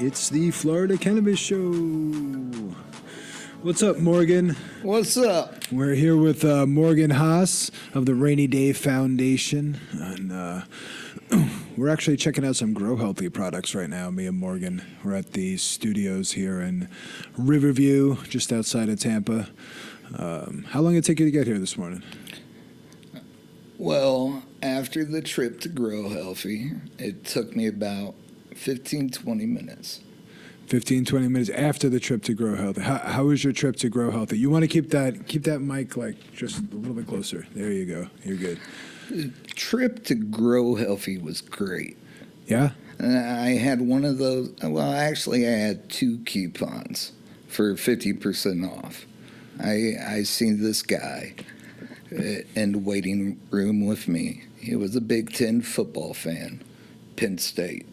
It's the Florida Cannabis Show. What's up, Morgan? What's up? We're here with Morgan Haas of the Rainy Day Foundation. And we're actually checking out some Grow Healthy products right now, me and Morgan. We're at the studios here in Riverview, just outside of Tampa. How long did it take you to get here this morning? Well, after the trip to Grow Healthy, it took me about 15, 20 minutes. 15, 20 minutes after the trip to Grow Healthy. How was your trip to Grow Healthy? You want to keep that mic like just a little bit closer. There you go. You're good. The trip to Grow Healthy was great. Yeah? I had one of those. Well, actually, I had 2 coupons for 50% off. I seen this guy in the waiting room with me. He was a Big Ten football fan, Penn State.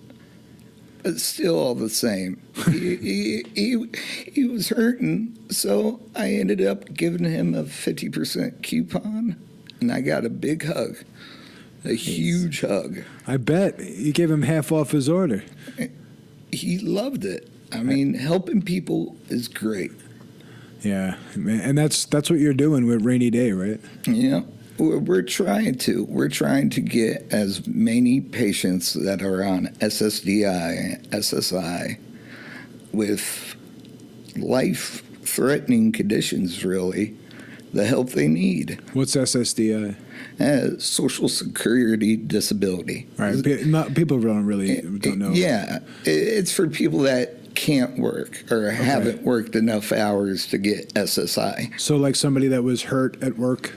But still all the same. He was hurting, so I ended up giving him a 50% coupon, and I got a big hug, a huge hug. I bet. You gave him half off his order. He loved it. I mean, helping people is great. Yeah, and that's what you're doing with Rainy Day, right? Yeah. We're trying to get as many patients that are on SSDI, SSI, with life-threatening conditions, really, the help they need. What's SSDI? Social Security Disability. Right. People don't know. Yeah. It's for people that can't work or haven't worked enough hours to get SSI. So like somebody that was hurt at work?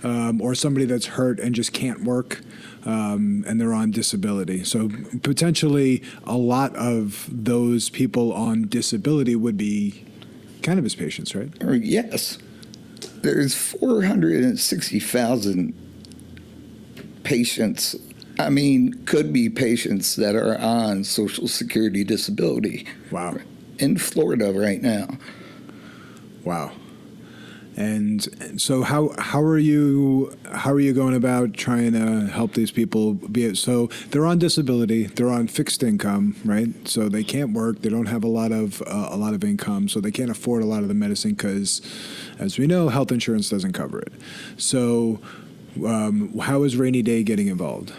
Or somebody that's hurt and just can't work, and they're on disability. So potentially a lot of those people on disability would be cannabis patients, right? Yes. There's 460,000 patients, could be patients that are on Social Security disability. Wow. In Florida right now. Wow. And so how are you going about trying to help these people so they're on disability, they're on fixed income, right? So they can't work, they don't have a lot of income, so they can't afford a lot of the medicine because, as we know, health insurance doesn't cover it. So how is Rainy Day getting involved?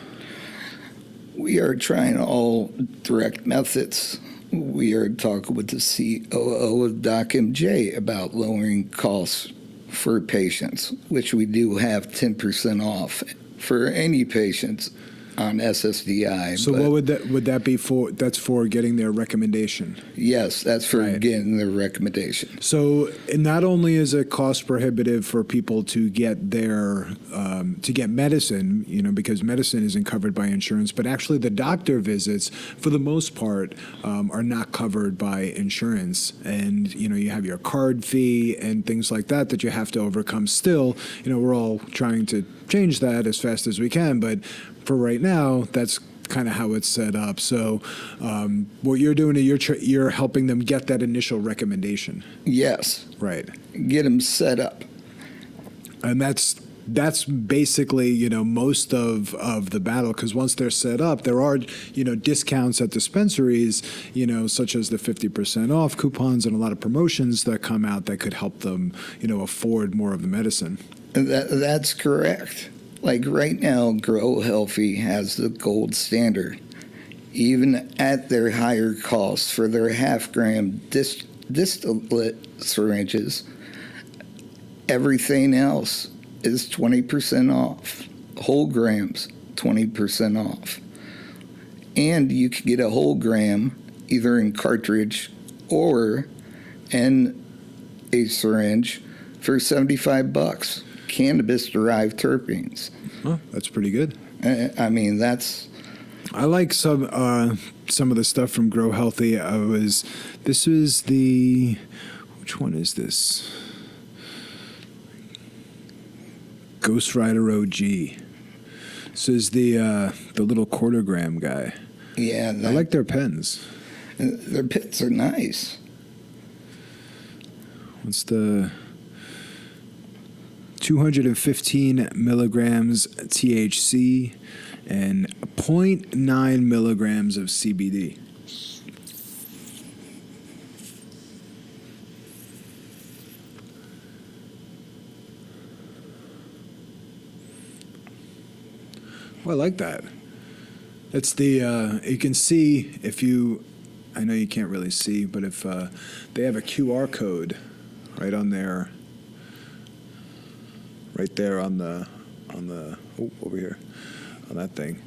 We are trying all direct methods. We are talking with the COO of Doc MJ about lowering costs for patients, which we do have 10% off for any patients on SSDI. So what would that be for? That's for getting their recommendation. Yes, that's for getting their recommendation. So not only is it cost prohibitive for people to get their medicine, because medicine isn't covered by insurance, but actually the doctor visits, for the most part, are not covered by insurance, and you have your card fee and things like that you have to overcome. Still, we're all trying to change that as fast as we can, but for right now, that's kind of how it's set up. So what you're doing is you're helping them get that initial recommendation. Yes. Right. Get them set up. And that's basically, most of the battle, because once they're set up, there are, discounts at dispensaries, such as the 50% off coupons and a lot of promotions that come out that could help them, afford more of the medicine. That's correct. Like right now, Grow Healthy has the gold standard. Even at their higher costs for their half-gram distillate syringes, everything else is 20% off. Whole grams, 20% off. And you can get a whole gram either in cartridge or in a syringe for $75. Cannabis-derived terpenes. Oh, that's pretty good. I like some of the stuff from Grow Healthy. Which one is this? Ghost Rider OG. This is the little quarter-gram guy. Yeah. I like their pens. Their pens are nice. What's the... 215 milligrams THC and 0.9 milligrams of CBD. Well, I like that. It's the you can see if you. I know you can't really see, but if they have a QR code right on there, right there on the over here on that thing.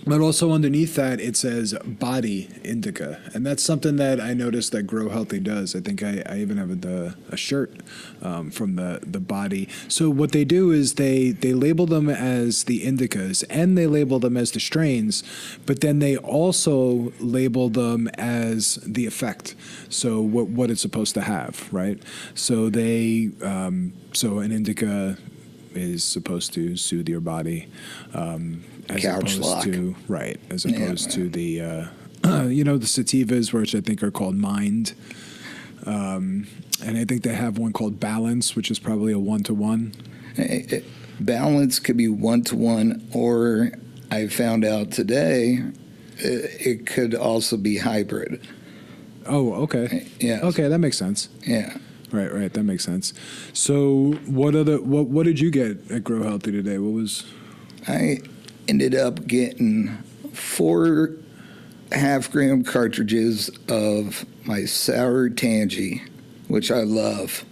But also underneath that, it says body indica. And that's something that I noticed that Grow Healthy does. I think I even have a shirt from the body. So what they do is they label them as the indicas and they label them as the strains, but then they also label them as the effect. So what it's supposed to have, right? So they so an indica is supposed to soothe your body. As Couch opposed lock. to as opposed to the the sativas, which I think are called Mind, and I think they have one called Balance, which is probably a 1-to-1. Balance could be 1-to-1, or I found out today it could also be hybrid. Oh, okay. Yeah. Okay, that makes sense. Yeah. Right. That makes sense. So, what did you get at Grow Healthy today? What was? I ended up getting 4 half-gram cartridges of my sour tangy, which I love.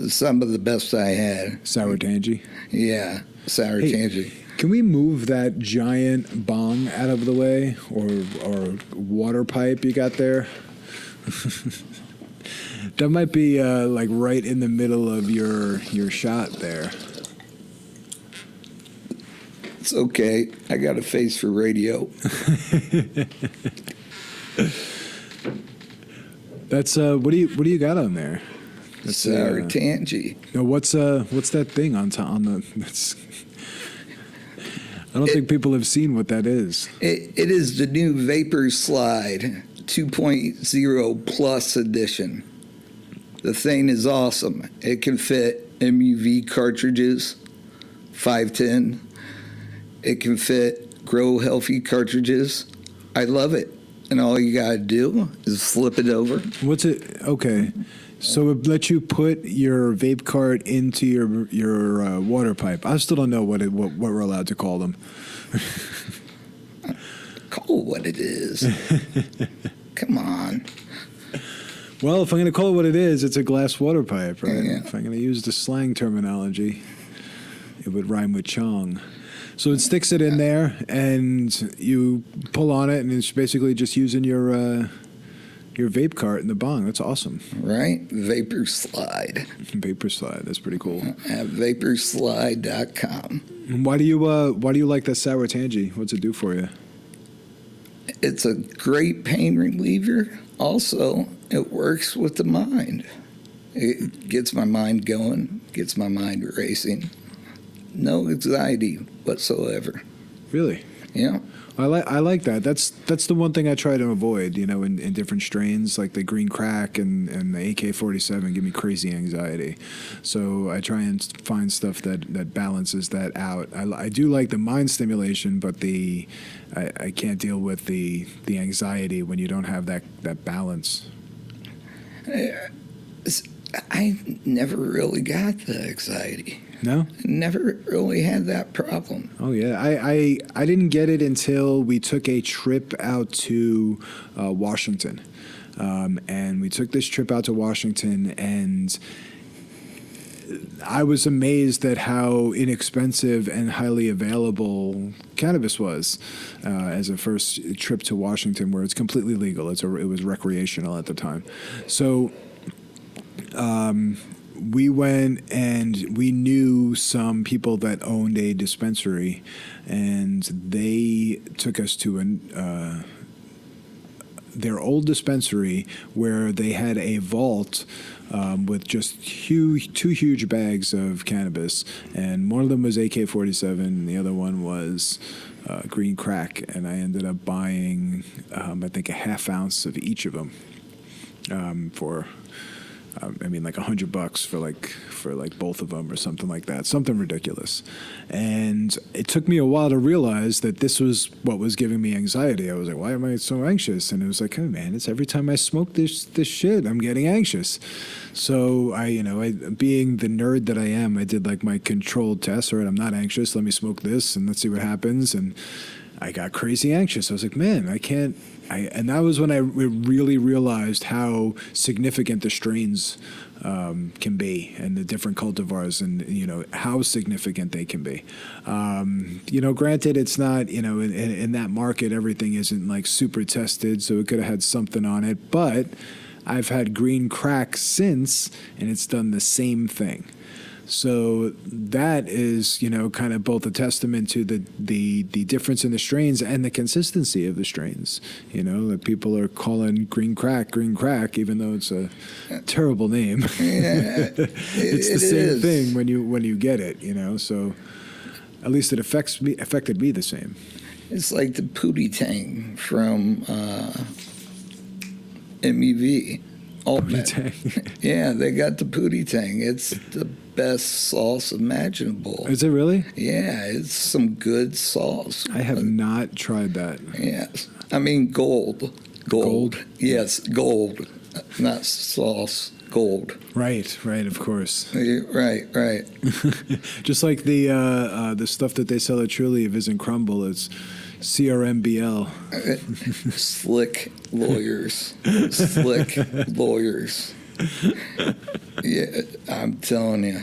Some of the best I had. Sour tangy? Yeah, sour tangy. Can we move that giant bong out of the way, or water pipe you got there? That might be like right in the middle of your shot there. It's okay. I got a face for radio. That's what do you got on there? That's sour tangy. No, what's that thing on the? That's. I don't think people have seen what that is. It is the new Vapor Slide 2.0 Plus edition. The thing is awesome. It can fit MUV cartridges, 510. It can fit Grow Healthy cartridges. I love it. And all you got to do is flip it over. What's it? Okay. So it lets you put your vape cart into your water pipe. I still don't know what we're allowed to call them. Call it what it is. Come on. Well, if I'm going to call it what it is, it's a glass water pipe, right? Yeah. If I'm going to use the slang terminology, it would rhyme with chong. So it sticks it in there, and you pull on it, and it's basically just using your vape cart in the bong. That's awesome. Right? Vapor Slide. Vapor Slide. That's pretty cool. At vaporslide.com. And why do you like that sour tangy? What's it do for you? It's a great pain reliever. Also, it works with the mind. It gets my mind going, gets my mind racing. No anxiety whatsoever. Really? Yeah. I like that. That's the one thing I try to avoid, in different strains, like the green crack and the AK-47 give me crazy anxiety. So I try and find stuff that balances that out. I do like the mind stimulation, but I can't deal with the anxiety when you don't have that balance. I never really got the anxiety. No? Never really had that problem. Oh, yeah. I didn't get it until we took a trip out to Washington. And we took this trip out to Washington, and I was amazed at how inexpensive and highly available cannabis was as a first trip to Washington, where it's completely legal. It was recreational at the time. So we went and we knew some people that owned a dispensary, and they took us to their old dispensary where they had a vault with just two huge bags of cannabis, and one of them was AK-47 and the other one was green crack, and I ended up buying I think a half ounce of each of them for I mean, like $100 for both of them or something like that, something ridiculous. And it took me a while to realize that this was what was giving me anxiety. I was like, why am I so anxious? And it was like, oh man, it's every time I smoke this shit, I'm getting anxious. So I being the nerd that I am, I did like my controlled test. All right, I'm not anxious. Let me smoke this and let's see what happens. And I got crazy anxious. I was like, man, I can't. And that was when I really realized how significant the strains can be, and the different cultivars, and how significant they can be. Granted, it's not in that market, everything isn't like super tested, so it could have had something on it. But I've had green crack since, and it's done the same thing. So that is, kind of both a testament to the difference in the strains and the consistency of the strains. That people are calling green crack, even though it's a terrible name. Yeah, it's the same thing when you get it. So at least it affected me the same. It's like the Pootie Tang from MEV. Yeah, they got the Pootie Tang. It's the best sauce imaginable. Is it really? Yeah, it's some good sauce. I have not tried that. Yes. I mean, gold. Yes, gold. Not sauce, gold. Right, of course. Right. Just like the stuff that they sell at Trulieve isn't crumble, it's CRMBL. Slick lawyers. Yeah, I'm telling you.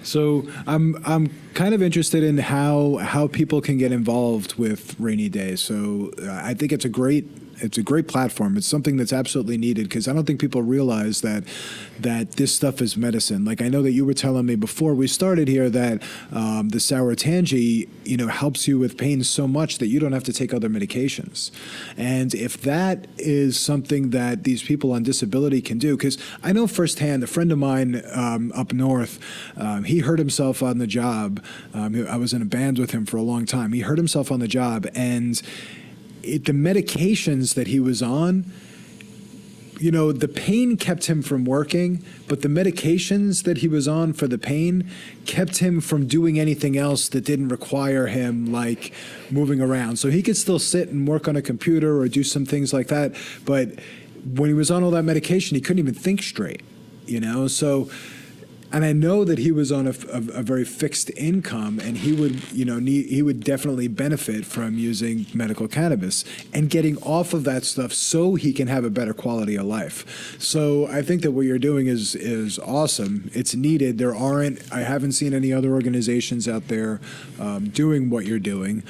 So I'm kind of interested in how people can get involved with Rainy Day. So I think it's a great platform. It's something that's absolutely needed, because I don't think people realize that this stuff is medicine. Like, I know that you were telling me before we started here that the sour tangy, helps you with pain so much that you don't have to take other medications. And if that is something that these people on disability can do, because I know firsthand, a friend of mine up north, he hurt himself on the job. I was in a band with him for a long time. He hurt himself on the job, and the medications that he was on, the pain kept him from working, but the medications that he was on for the pain kept him from doing anything else that didn't require him, like, moving around. So he could still sit and work on a computer or do some things like that, but when he was on all that medication, he couldn't even think straight, So, and I know that he was on a very fixed income, and he would, he would definitely benefit from using medical cannabis and getting off of that stuff so he can have a better quality of life. So I think that what you're doing is awesome. It's needed. I haven't seen any other organizations out there doing what you're doing.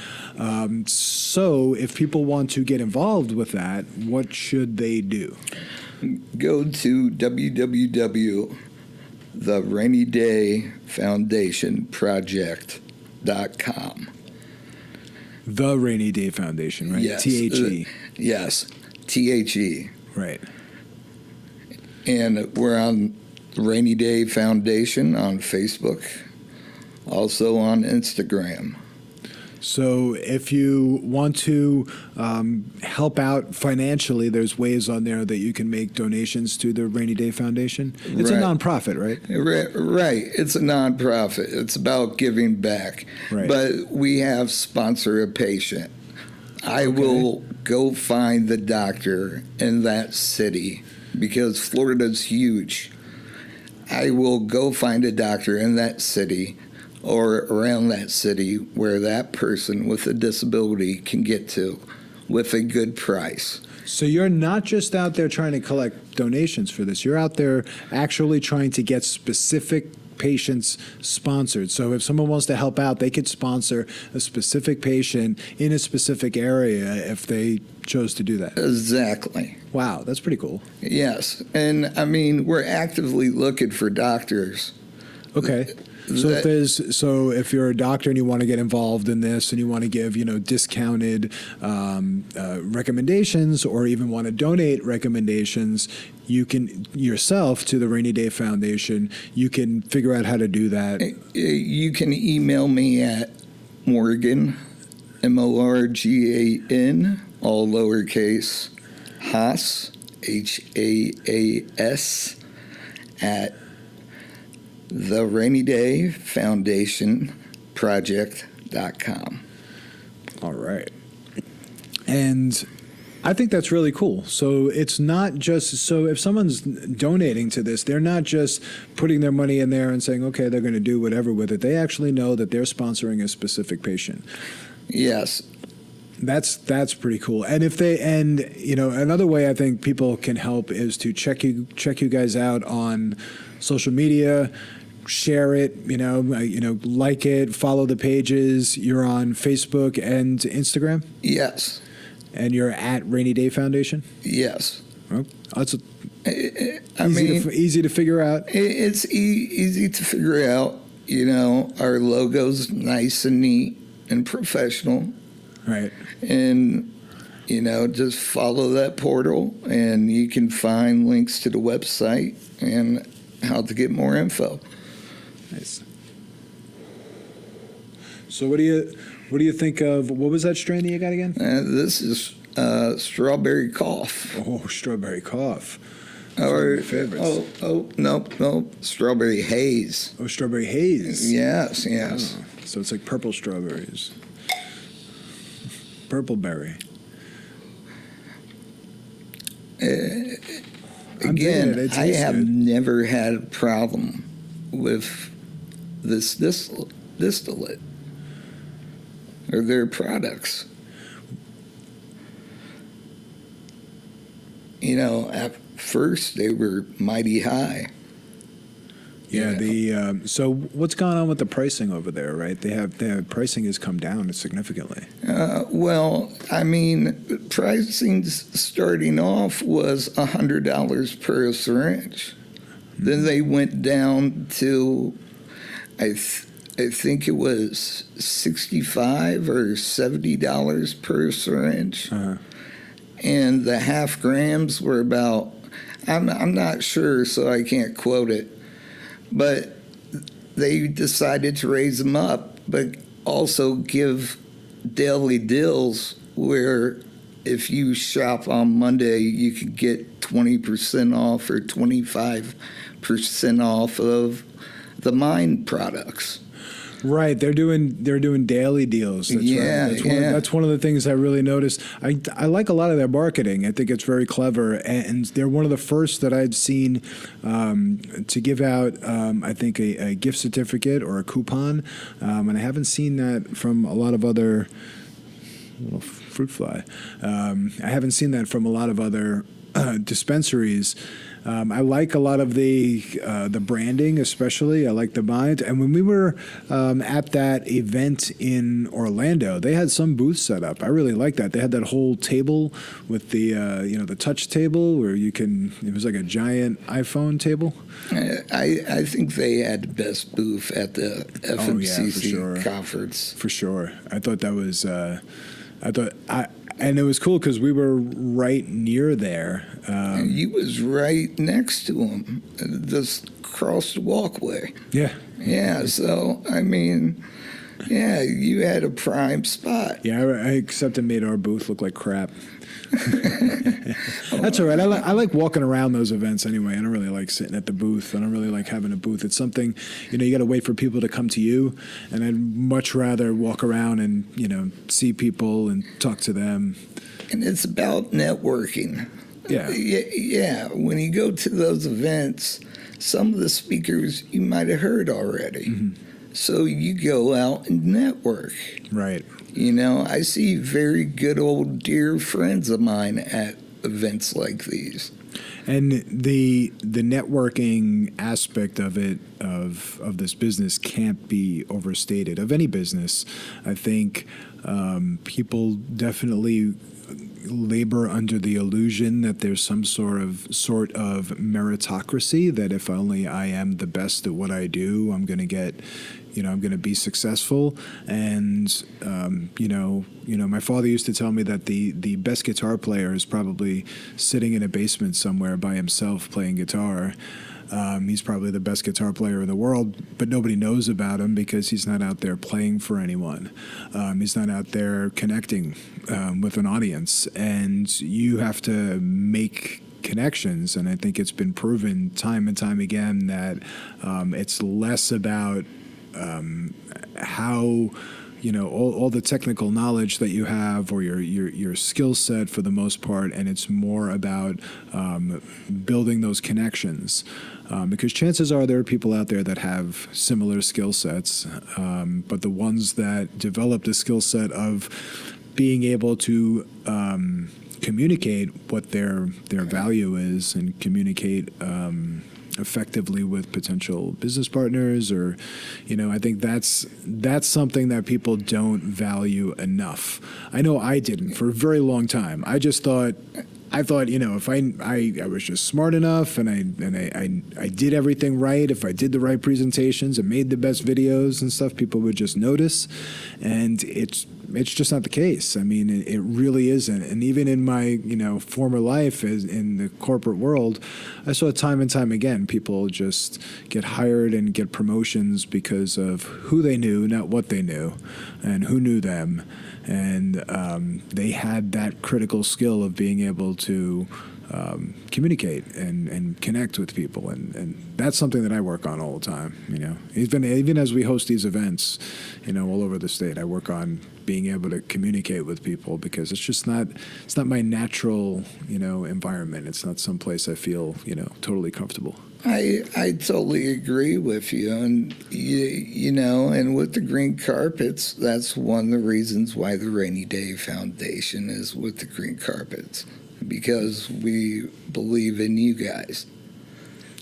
So if people want to get involved with that, what should they do? Go to www.theRainyDayFoundationProject.com. The Rainy Day Foundation, right? Yes. THE. Yes, THE. Right. And we're on Rainy Day Foundation on Facebook, also on Instagram. So if you want to help out financially, there's ways on there that you can make donations to the Rainy Day Foundation. It's a nonprofit, right? Right. It's a nonprofit. It's about giving back. Right. But we have sponsor a patient. I will go find the doctor in that city, because Florida's huge. I will go find a doctor in that city or around that city where that person with a disability can get to with a good price. So you're not just out there trying to collect donations for this. You're out there actually trying to get specific patients sponsored. So if someone wants to help out, they could sponsor a specific patient in a specific area if they chose to do that. Exactly. Wow, that's pretty cool. Yes. And I mean, we're actively looking for doctors. Okay. So if you're a doctor and you want to get involved in this and you want to give, discounted recommendations, or even want to donate recommendations, you can yourself to the Rainy Day Foundation. You can figure out how to do that. You can email me at Morgan, Morgan, all lowercase, Haas, Haas, at therainydayfoundationproject.com. All right. And I think that's really cool. So it's not just, so if someone's donating to this, they're not just putting their money in there and saying, okay, they're going to do whatever with it. They actually know that they're sponsoring a specific patient. Yes. That's pretty cool. And if they, and you know, another way I think people can help is to check you guys out on social media, share it, like it, follow the pages. You're on Facebook and Instagram? Yes. And you're at Rainy Day Foundation? Yes. Well, that's easy to figure out. It's easy to figure out. Our logo's nice and neat and professional. Right. And, just follow that portal and you can find links to the website and how to get more info. Nice. So what do you think of, what was that strain that you got again? This is strawberry cough. Oh, strawberry cough. Or favorites. No, strawberry haze. Oh, strawberry haze. Yes. Oh, so it's like purple strawberries. Purple berry. Again, I have never had a problem with this distillate or their products. At first they were mighty high. Yeah. So what's going on with the pricing over there? Right, their pricing has come down significantly. Well, pricing starting off was $100 per syringe. Mm-hmm. Then they went down to, I think it was $65 or $70 per syringe. Uh-huh. And the half grams were about, I'm not sure, so I can't quote it. But they decided to raise them up, but also give daily deals where if you shop on Monday, you could get 20% off or 25% off of the Mind products. Right, they're doing daily deals. That's right. That's one of the things I really noticed. I like a lot of their marketing. I think it's very clever, and they're one of the first that I've seen to give out. I think a gift certificate or a coupon, and I haven't seen that from a lot of other. Little fruit fly. I haven't seen that from a lot of other dispensaries. I like a lot of the branding, especially. I like the Mind. And when we were at that event in Orlando, they had some booths set up. I really like that. They had that whole table with the the touch table where you can. It was like a giant iPhone table. I think they had the best booth at the FMCC conference. For sure. I thought that was. And it was cool because we were right near there. You was right next to him, just across the walkway. Yeah. Yeah, so, you had a prime spot. Yeah, except it made our booth look like crap. That's all right. I like walking around those events anyway. I don't really like sitting at the booth. I don't really like having a booth. It's something, you got to wait for people to come to you, and I'd much rather walk around and, see people and talk to them. And it's about networking. Yeah. Yeah. When you go to those events, some of the speakers you might have heard already. Mm-hmm. So you go out and network. Right. I see very good old dear friends of mine at events like these. And the networking aspect of it, of this business, can't be overstated. Of any business, I think people definitely labor under the illusion that there's some sort of meritocracy, that if only I am the best at what I do, I'm going to get, I'm going to be successful. And, my father used to tell me that the best guitar player is probably sitting in a basement somewhere by himself playing guitar. He's probably the best guitar player in the world, but nobody knows about him because he's not out there playing for anyone. He's not out there connecting with an audience. And you have to make connections. And I think it's been proven time and time again that it's less about how, you know, all the technical knowledge that you have or your skill set for the most part, and it's more about building those connections. Because chances are there are people out there that have similar skill sets, but the ones that develop the skill set of being able to communicate what their value is and communicate effectively with potential business partners, or, you know, I think that's something that people don't value enough. I know I didn't for a very long time. I thought, you know, if I was just smart enough and I did everything right, if I did the right presentations and made the best videos and stuff, people would just notice. And it's just not the case. I mean, it really isn't. And even in my, you know, former life in the corporate world, I saw time and time again, people just get hired and get promotions because of who they knew, not what they knew, and who knew them. And they had that critical skill of being able to communicate and connect with people, and that's something that I work on all the time. You know, even as we host these events, you know, all over the state, I work on being able to communicate with people, because it's not my natural, you know, environment. It's not someplace I feel, you know, totally comfortable. I totally agree with you, and you know, and with the green carpets, that's one of the reasons why the Rainy Day Foundation is with the green carpets, because we believe in you guys.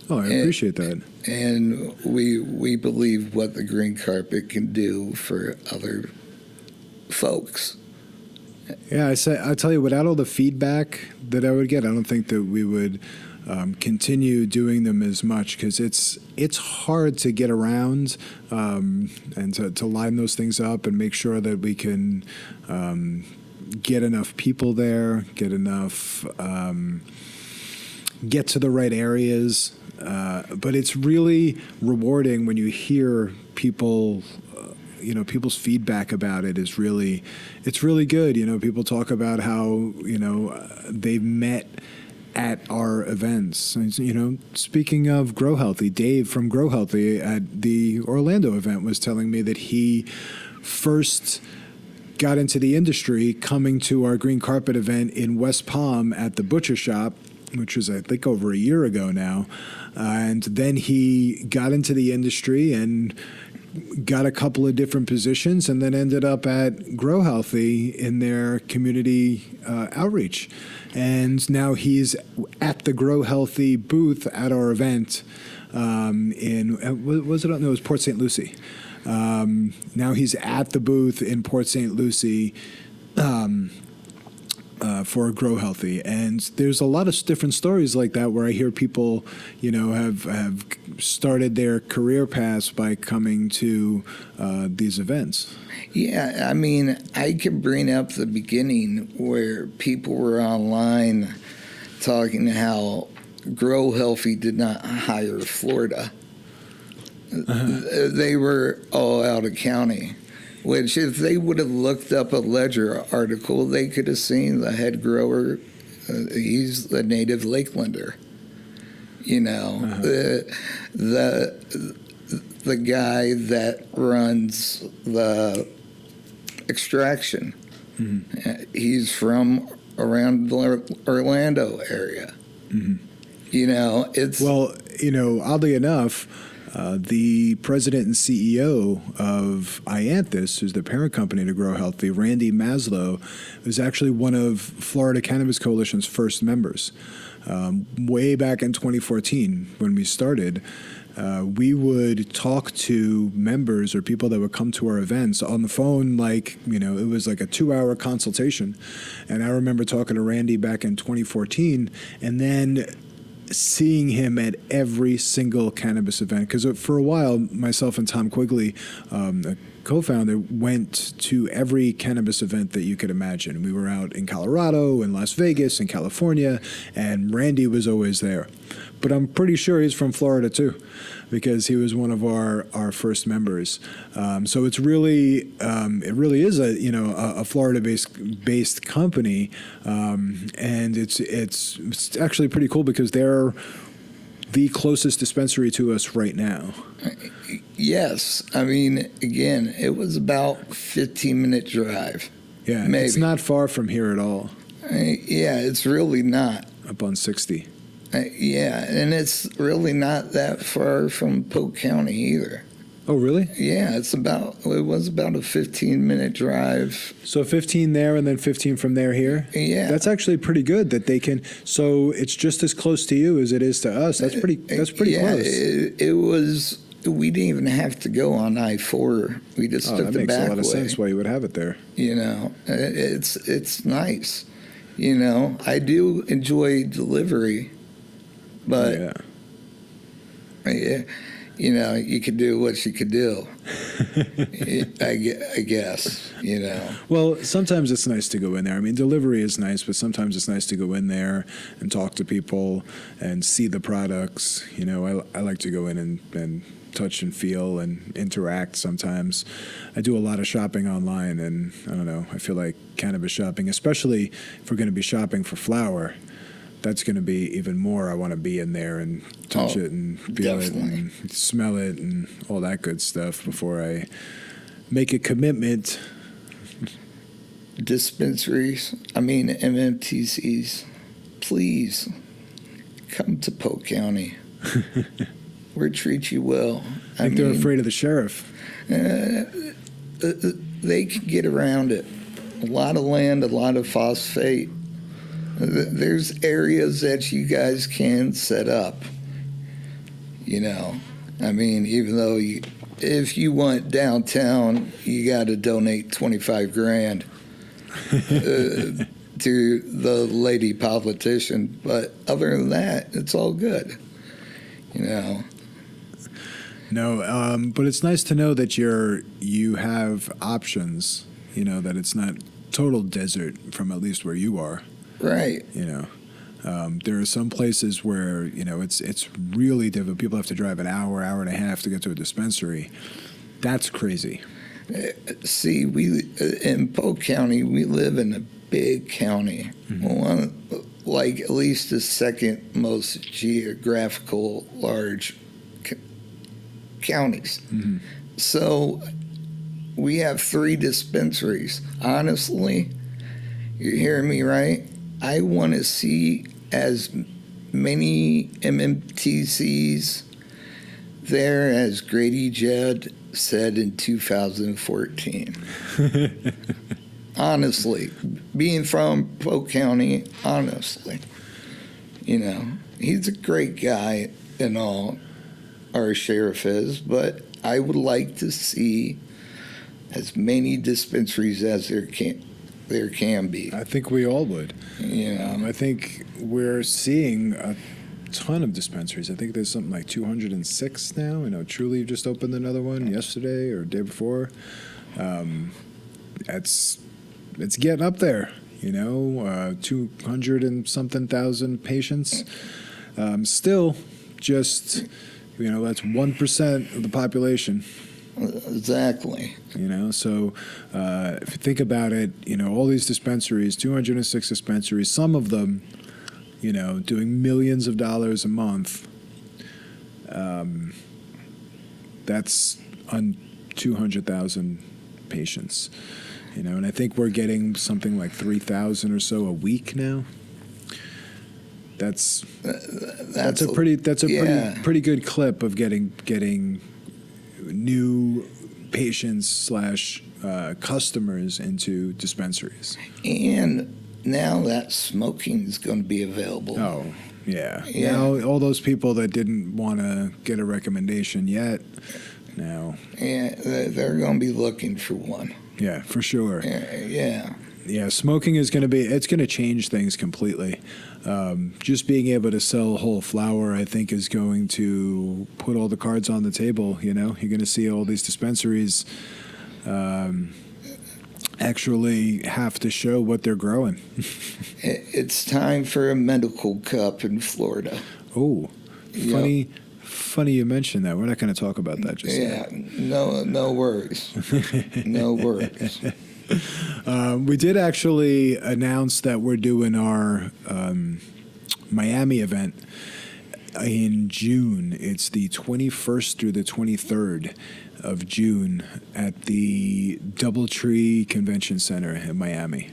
Oh, I appreciate that. And we believe what the green carpet can do for other folks. Yeah, I tell you, without all the feedback that I would get, I don't think that we would continue doing them as much, because it's hard to get around and to line those things up and make sure that we can get enough people there, get to the right areas. But it's really rewarding when you hear people, you know, people's feedback about it it's really good. You know, people talk about how, you know, they've met at our events. You know, speaking of Grow Healthy, Dave from Grow Healthy at the Orlando event was telling me that he first got into the industry coming to our green carpet event in West Palm at the butcher shop, which was, I think, over a year ago now. And then he got into the industry and got a couple of different positions, and then ended up at Grow Healthy in their community outreach. And now he's at the Grow Healthy booth at our event it was Port St. Lucie. Now he's at the booth in Port St. Lucie for Grow Healthy. And there's a lot of different stories like that where I hear people, you know, have started their career paths by coming to these events. Yeah, I mean, I can bring up the beginning where people were online talking how Grow Healthy did not hire Florida. They were all out of county, which if they would have looked up a Ledger article, they could have seen the head grower. He's the native Lakelander. You know, the guy that runs the extraction. Mm-hmm. He's from around the Orlando area. Mm-hmm. You know, it's... Well, you know, oddly enough, the president and CEO of Ianthus, who's the parent company to Grow Healthy, Randy Maslow, was actually one of Florida Cannabis Coalition's first members. Way back in 2014, when we started, we would talk to members or people that would come to our events on the phone, like, you know, it was like a 2-hour consultation. And I remember talking to Randy back in 2014, and then seeing him at every single cannabis event. Because for a while, myself and Tom Quigley, a co-founder, went to every cannabis event that you could imagine. We were out in Colorado, in Las Vegas, in California, and Randy was always there. but I'm pretty sure he's from Florida too, because he was one of our first members. So it's really it really is a Florida based company, and it's actually pretty cool because they're the closest dispensary to us right now. Yes. I mean, again, it was about 15-minute drive. Yeah, maybe. It's not far from here at all. Yeah, it's really not. Up on 60. Yeah, and it's really not that far from Polk County either. Oh, really? Yeah, it was about a 15-minute drive. So 15 there and then 15 from there here? Yeah. That's actually pretty good that they can, so it's just as close to you as it is to us. That's pretty yeah, close. It was, we didn't even have to go on I-4. We just took the back way. That makes a lot of sense why you would have it there. You know, it's nice. You know, I do enjoy delivery, but yeah, you know, you could do what you could do. I guess, you know. Well, sometimes it's nice to go in there. I mean, delivery is nice, but sometimes it's nice to go in there and talk to people and see the products. You know, I like to go in and touch and feel and interact sometimes. I do a lot of shopping online, and I don't know, I feel like cannabis shopping, especially if we're going to be shopping for flower, that's going to be even more. I want to be in there and touch it and feel it and smell it and all that good stuff before I make a commitment. Dispensaries, I mean MMTCs, please come to Polk County. We'll treat you well. I think they're afraid of the sheriff. They can get around it. A lot of land, a lot of phosphate. There's areas that you guys can set up, you know. I mean, even though if you want downtown, you got to donate $25,000 to the lady politician. But other than that, it's all good, you know. No, but it's nice to know that you have options, you know, that it's not total desert from at least where you are. Right. You know, there are some places where, you know, it's really difficult. People have to drive an hour and a half to get to a dispensary. That's crazy. See, we in Polk County, we live in a big county. One, like at least the second most geographical large counties. So we have 3 dispensaries. Honestly, you're hearing me right? I want to see as many MMTCs there as Grady Judd said in 2014. Honestly, being from Polk County, honestly, you know, he's a great guy and all, our sheriff is, but I would like to see as many dispensaries as there can be. I think we all would. You know, I think we're seeing a ton of dispensaries. I think there's something like 206 now. I know Trulieve just opened another one yesterday or day before. It's getting up there, you know, 200 and something thousand patients. Still just, you know, that's 1% of the population. Exactly. You know, so if you think about it, you know, all these dispensaries, 206 dispensaries, some of them, you know, doing millions of dollars a month. That's on 200,000 patients, you know, and I think we're getting something like 3,000 or so a week now. That's a pretty good clip of getting new patients / customers into dispensaries. And now that smoking is going to be available. Oh, yeah. Now all those people that didn't want to get a recommendation yet, now. Yeah, they're going to be looking for one. Yeah, for sure. Yeah. Yeah, smoking is going to change things completely. Just being able to sell whole flower, I think, is going to put all the cards on the table. You know, you're going to see all these dispensaries actually have to show what they're growing. It's time for a medical cup in Florida. Oh, Funny you mentioned that. We're not going to talk about that just yet. No worries. No worries. We did actually announce that we're doing our Miami event in June. It's the 21st through the 23rd of June at the Doubletree Convention Center in Miami.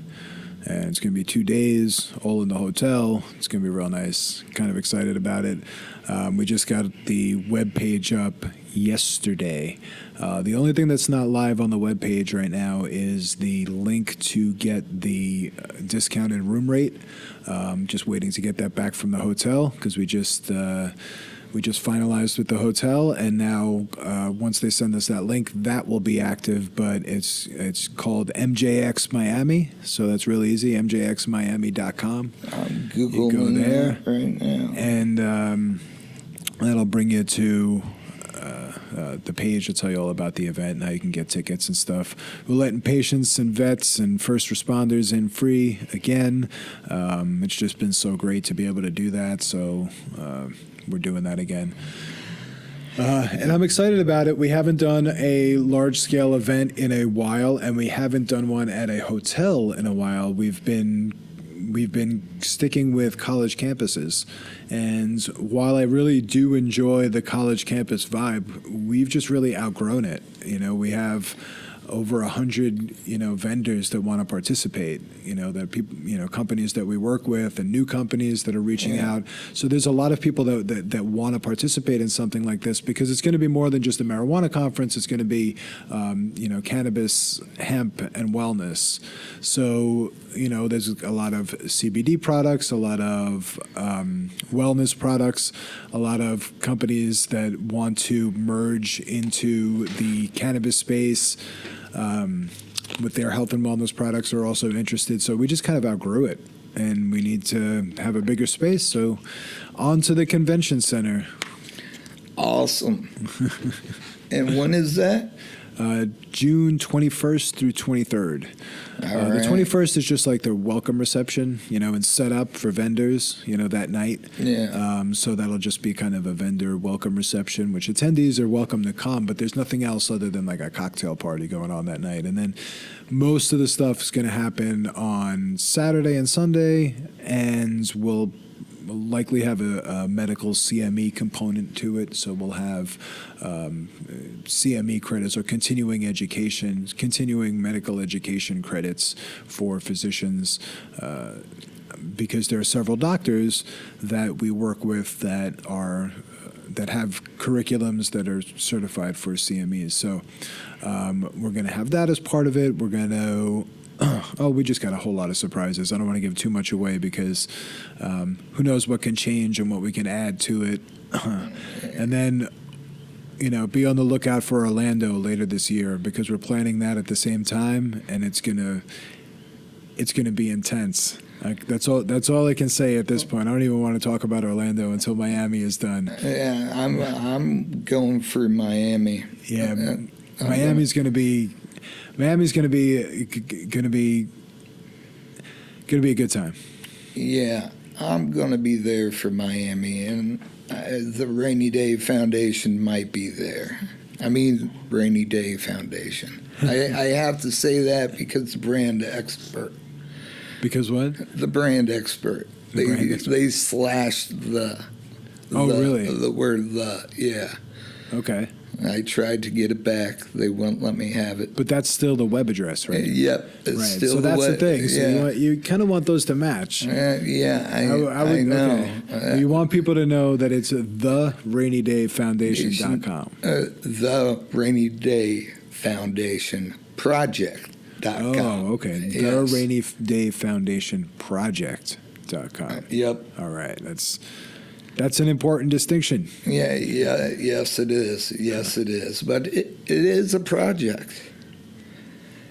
And it's going to be 2 days, all in the hotel. It's going to be real nice. Kind of excited about it. We just got the webpage up yesterday. The only thing that's not live on the webpage right now is the link to get the discounted room rate. Just waiting to get that back from the hotel because we just finalized with the hotel, and now once they send us that link, that will be active. But it's called MJX Miami, so that's really easy. MJXMiami.com. I'm Googling go there right now, and that'll bring you to the page to tell you all about the event and how you can get tickets and stuff. We're letting patients and vets and first responders in free again. It's just been so great to be able to do that. So we're doing that again. And I'm excited about it. We haven't done a large-scale event in a while, and we haven't done one at a hotel in a while. We've been sticking with college campuses, and while I really do enjoy the college campus vibe, we've just really outgrown it. We have over 100 vendors that want to participate, that people, companies that we work with and new companies that are reaching out. So there's a lot of people that want to participate in something like this because it's going to be more than just a marijuana conference. It's going to be cannabis, hemp, and wellness. So there's a lot of CBD products, a lot of wellness products, a lot of companies that want to merge into the cannabis space with their health and wellness products are also interested. So we just kind of outgrew it, and we need to have a bigger space. So on to the convention center. Awesome. And when is that? June 21st through 23rd. The 21st is just like the welcome reception, and set up for vendors, that night. Yeah. So that'll just be kind of a vendor welcome reception, which attendees are welcome to come, but there's nothing else other than like a cocktail party going on that night. And then most of the stuff is going to happen on Saturday and Sunday, and we'll likely have a medical CME component to it. So we'll have CME credits or continuing medical education credits for physicians because there are several doctors that we work with that have curriculums that are certified for CMEs. So we're going to have that as part of it. We're going to we just got a whole lot of surprises. I don't want to give too much away because who knows what can change and what we can add to it. And then, be on the lookout for Orlando later this year because we're planning that at the same time, and it's gonna be intense. That's all I can say at this point. I don't even want to talk about Orlando until Miami is done. Yeah, I'm going for Miami. Yeah, Miami's going to be a good time. Yeah, I'm going to be there for Miami, and the Rainy Day Foundation might be there. I mean, Rainy Day Foundation. I have to say that because the brand expert. Because what? The brand expert. They slashed the really? The word "the." Yeah. Okay. I tried to get it back. They wouldn't let me have it. But that's still the web address, right? Yep. It's right. Still so that's the thing. Yeah. So you kind of want those to match. Yeah, I know. Okay. You want people to know that it's therainyDayFoundation.com. The Rainy Day Foundation Project.com. Oh, okay. Yes. The Rainy Day Foundation Project.com. Yep. All right. That's an important distinction. Yeah, yes, it is. Yes, it is. But it is a project.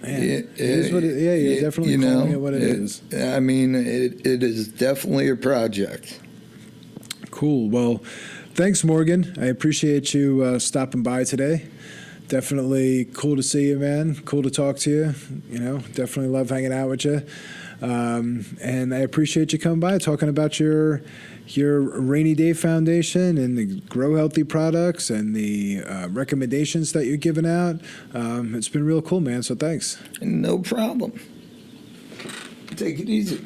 Man, it is what it, you're definitely calling it what it is. I mean, it is definitely a project. Cool. Well, thanks, Morgan. I appreciate you stopping by today. Definitely cool to see you, man. Cool to talk to you. Definitely love hanging out with you. And I appreciate you coming by talking about your your Rainy Day Foundation and the Grow Healthy products and the recommendations that you're giving out. It's been real cool, man. So thanks. No problem. Take it easy.